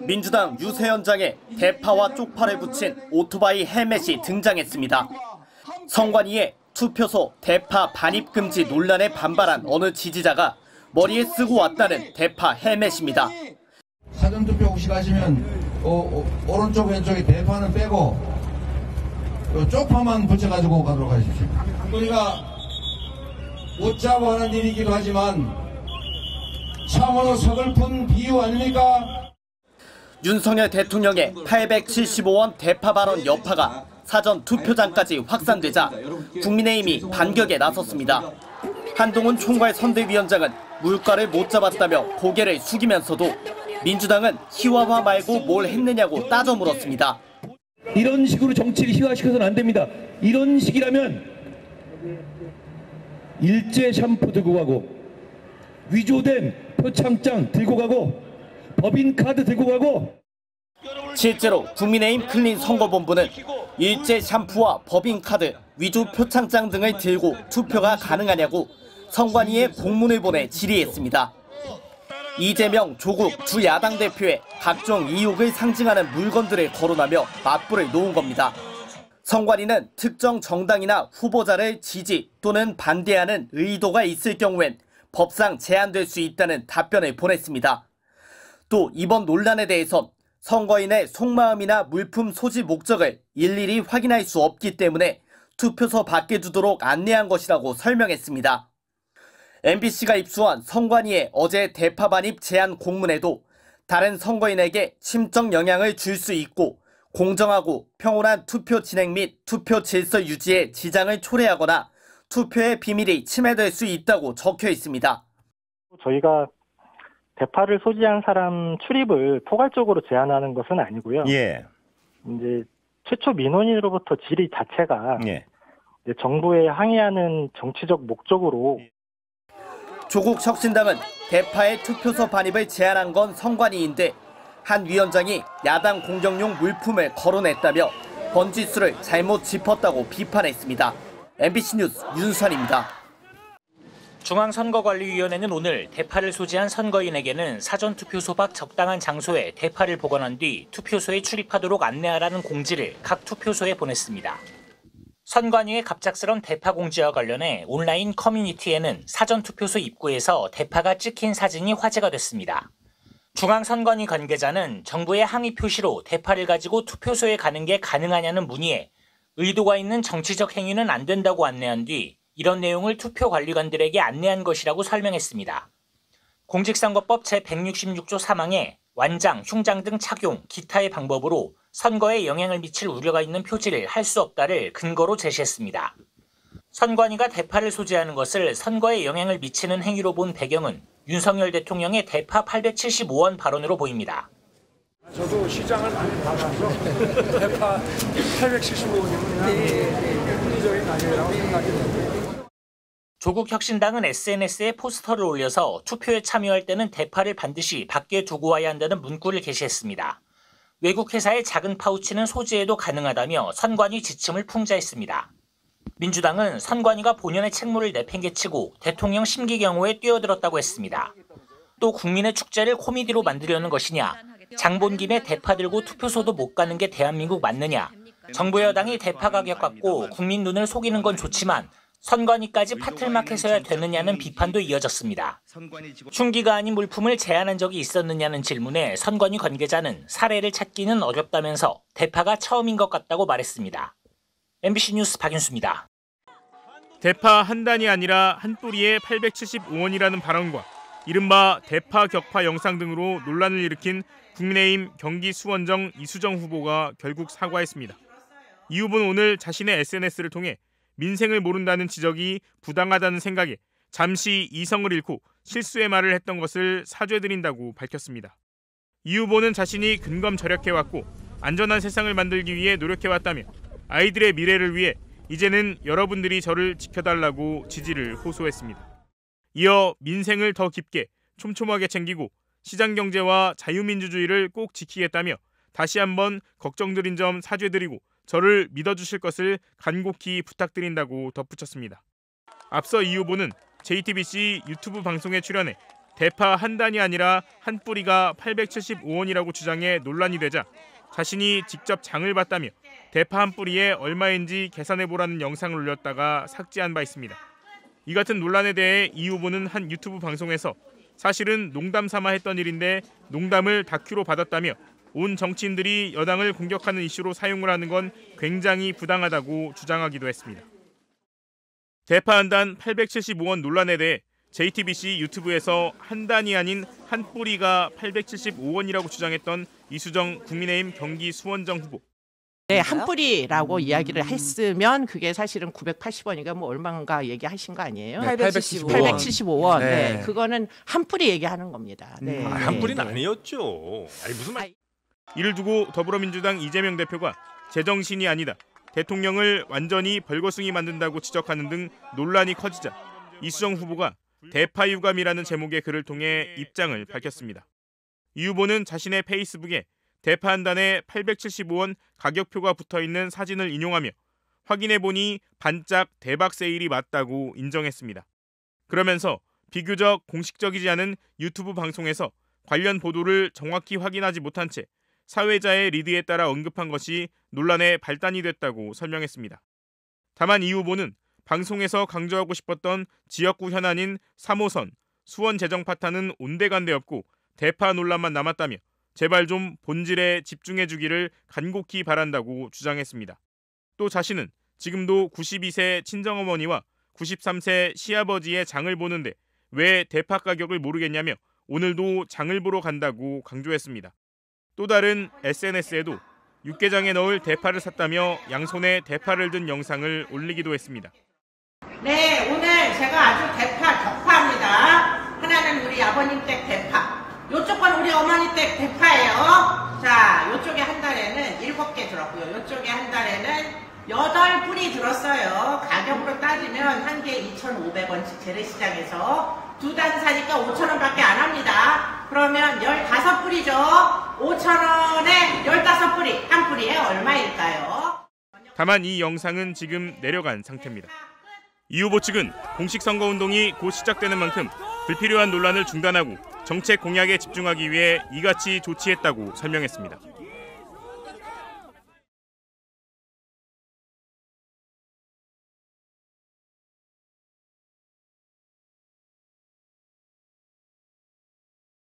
민주당 유세현장에 대파와 쪽파를 붙인 오토바이 헬멧이 등장했습니다. 선관위의 투표소 대파 반입 금지 논란에 반발한 어느 지지자가 머리에 쓰고 왔다는 대파 헬멧입니다. 사전투표 혹시 가시면 오른쪽 왼쪽에 대파는 빼고 쪽파만 붙여가지고 가도록 하십시오. 우리가 웃자고 하는 일이기도 하지만 참으로 서글픈 비유 아닙니까? 윤석열 대통령의 875원 대파 발언 여파가 사전 투표장까지 확산되자 국민의힘이 반격에 나섰습니다. 한동훈 총괄 선대위원장은 물가를 못 잡았다며 고개를 숙이면서도 민주당은 희화화 말고 뭘 했느냐고 따져 물었습니다. 이런 식으로 정치를 희화시켜서는 안 됩니다. 이런 식이라면 일제 샴푸 들고 가고 위조된 표창장 들고 가고 법인카드 들고 가고 실제로 국민의힘 클린 선거본부는 일제 샴푸와 법인카드, 위조 표창장 등을 들고 투표가 가능하냐고 선관위에 공문을 보내 질의했습니다. 이재명, 조국 두 야당 대표의 각종 의혹을 상징하는 물건들을 거론하며 맞불을 놓은 겁니다. 선관위는 특정 정당이나 후보자를 지지 또는 반대하는 의도가 있을 경우엔 법상 제한될 수 있다는 답변을 보냈습니다. 또 이번 논란에 대해선 선거인의 속마음이나 물품 소지 목적을 일일이 확인할 수 없기 때문에 투표소 밖에 두도록 안내한 것이라고 설명했습니다. MBC가 입수한 선관위의 어제 대파 반입 제한 공문에도 다른 선거인에게 심적 영향을 줄 수 있고 공정하고 평온한 투표 진행 및 투표 질서 유지에 지장을 초래하거나 투표의 비밀이 침해될 수 있다고 적혀 있습니다. 저희가 대파를 소지한 사람 출입을 포괄적으로 제한하는 것은 아니고요. 예. 이제 최초 민원인으로부터 질의 자체가 예. 정부에 항의하는 정치적 목적으로. 조국 혁신당은 대파의 투표소 반입을 제한한 건 선관위인데 한 위원장이 야당 공격용 물품을 거론했다며 번지수를 잘못 짚었다고 비판했습니다. MBC 뉴스 윤수환입니다. 중앙선거관리위원회는 오늘 대파를 소지한 선거인에게는 사전투표소 밖 적당한 장소에 대파를 보관한 뒤 투표소에 출입하도록 안내하라는 공지를 각 투표소에 보냈습니다. 선관위의 갑작스런 대파 공지와 관련해 온라인 커뮤니티에는 사전투표소 입구에서 대파가 찍힌 사진이 화제가 됐습니다. 중앙선관위 관계자는 정부의 항의 표시로 대파를 가지고 투표소에 가는 게 가능하냐는 문의에 의도가 있는 정치적 행위는 안 된다고 안내한 뒤 이런 내용을 투표관리관들에게 안내한 것이라고 설명했습니다. 공직선거법 제166조 3항에 완장, 흉장 등 착용, 기타의 방법으로 선거에 영향을 미칠 우려가 있는 표지를 할 수 없다를 근거로 제시했습니다. 선관위가 대파를 소지하는 것을 선거에 영향을 미치는 행위로 본 배경은 윤석열 대통령의 대파 875원 발언으로 보입니다. 저도 시장을 많이 받아서 대파 875원이면 합리적인 아니라고 생각이 듭니다. 조국 혁신당은 SNS에 포스터를 올려서 투표에 참여할 때는 대파를 반드시 밖에 두고 와야 한다는 문구를 게시했습니다. 외국 회사의 작은 파우치는 소지해도 가능하다며 선관위 지침을 풍자했습니다. 민주당은 선관위가 본연의 책무를 내팽개치고 대통령 심기 경호에 뛰어들었다고 했습니다. 또 국민의 축제를 코미디로 만들려는 것이냐, 장본 김에 대파 들고 투표소도 못 가는 게 대한민국 맞느냐, 정부 여당이 대파 가격 갖고 국민 눈을 속이는 건 좋지만 선관위까지 파틀막해서야 되느냐는 비판도 이어졌습니다. 흉기가 아닌 물품을 제한한 적이 있었느냐는 질문에 선관위 관계자는 사례를 찾기는 어렵다면서 대파가 처음인 것 같다고 말했습니다. MBC 뉴스 박윤수입니다. 대파 한 단이 아니라 한 뿌리에 875원이라는 발언과 이른바 대파 격파 영상 등으로 논란을 일으킨 국민의힘 경기 수원정 이수정 후보가 결국 사과했습니다. 이 후보는 오늘 자신의 SNS를 통해 민생을 모른다는 지적이 부당하다는 생각에 잠시 이성을 잃고 실수의 말을 했던 것을 사죄드린다고 밝혔습니다. 이 후보는 자신이 근검절약해왔고 안전한 세상을 만들기 위해 노력해왔다며 아이들의 미래를 위해 이제는 여러분들이 저를 지켜달라고 지지를 호소했습니다. 이어 민생을 더 깊게 촘촘하게 챙기고 시장경제와 자유민주주의를 꼭 지키겠다며 다시 한번 걱정드린 점 사죄드리고 저를 믿어주실 것을 간곡히 부탁드린다고 덧붙였습니다. 앞서 이 후보는 JTBC 유튜브 방송에 출연해 대파 한 단이 아니라 한 뿌리가 875원이라고 주장해 논란이 되자 자신이 직접 장을 봤다며 대파 한 뿌리에 얼마인지 계산해보라는 영상을 올렸다가 삭제한 바 있습니다. 이 같은 논란에 대해 이 후보는 한 유튜브 방송에서 사실은 농담 삼아 했던 일인데 농담을 다큐로 받았다며 온 정치인들이 여당을 공격하는 이슈로 사용을 하는 건 굉장히 부당하다고 주장하기도 했습니다. 대파 한 단 875원 논란에 대해 JTBC 유튜브에서 한 단이 아닌 한 뿌리가 875원이라고 주장했던 이수정 국민의힘 경기 수원정 후보. 네, 한 뿌리라고 이야기를 했으면 그게 사실은 980원인가 뭐 얼마인가 얘기하신 거 아니에요? 875원. 네. 그거는 한 뿌리 얘기하는 겁니다. 네. 한 뿌리는 아니었죠. 아니, 무슨 말? 이를 두고 더불어민주당 이재명 대표가 제정신이 아니다. 대통령을 완전히 벌거숭이 만든다고 지적하는 등 논란이 커지자 이수정 후보가 대파 유감이라는 제목의 글을 통해 입장을 밝혔습니다. 이 후보는 자신의 페이스북에 대파 한 단에 875원 가격표가 붙어있는 사진을 인용하며 확인해보니 반짝 대박 세일이 맞다고 인정했습니다. 그러면서 비교적 공식적이지 않은 유튜브 방송에서 관련 보도를 정확히 확인하지 못한 채 사회자의 리드에 따라 언급한 것이 논란의 발단이 됐다고 설명했습니다. 다만 이 후보는 방송에서 강조하고 싶었던 지역구 현안인 3호선, 수원 재정 파탄은 온데간데 없고 대파 논란만 남았다며 제발 좀 본질에 집중해주기를 간곡히 바란다고 주장했습니다. 또 자신은 지금도 92세 친정어머니와 93세 시아버지의 장을 보는데 왜 대파 가격을 모르겠냐며 오늘도 장을 보러 간다고 강조했습니다. 또 다른 SNS에도 육개장에 넣을 대파를 샀다며 양손에 대파를 든 영상을 올리기도 했습니다. 네, 오늘 제가 아주 대파 격파합니다. 하나는 우리 아버님 댁 대파, 요쪽 건 우리 어머니 댁 대파예요. 자, 요쪽에 한 달에는 7개 들었고요. 요쪽에 한 달에는 8뿌리 들었어요. 가격으로 따지면 한 개에 2,500원씩 재래시장에서 두 단 사니까 5,000원밖에 안 합니다. 그러면 15뿌리죠. 5,000원에 15뿌리, 한 뿌리에 얼마일까요? 다만 이 영상은 지금 내려간 상태입니다. 이 후보 측은 공식 선거운동이 곧 시작되는 만큼 불필요한 논란을 중단하고 정책 공약에 집중하기 위해 이같이 조치했다고 설명했습니다.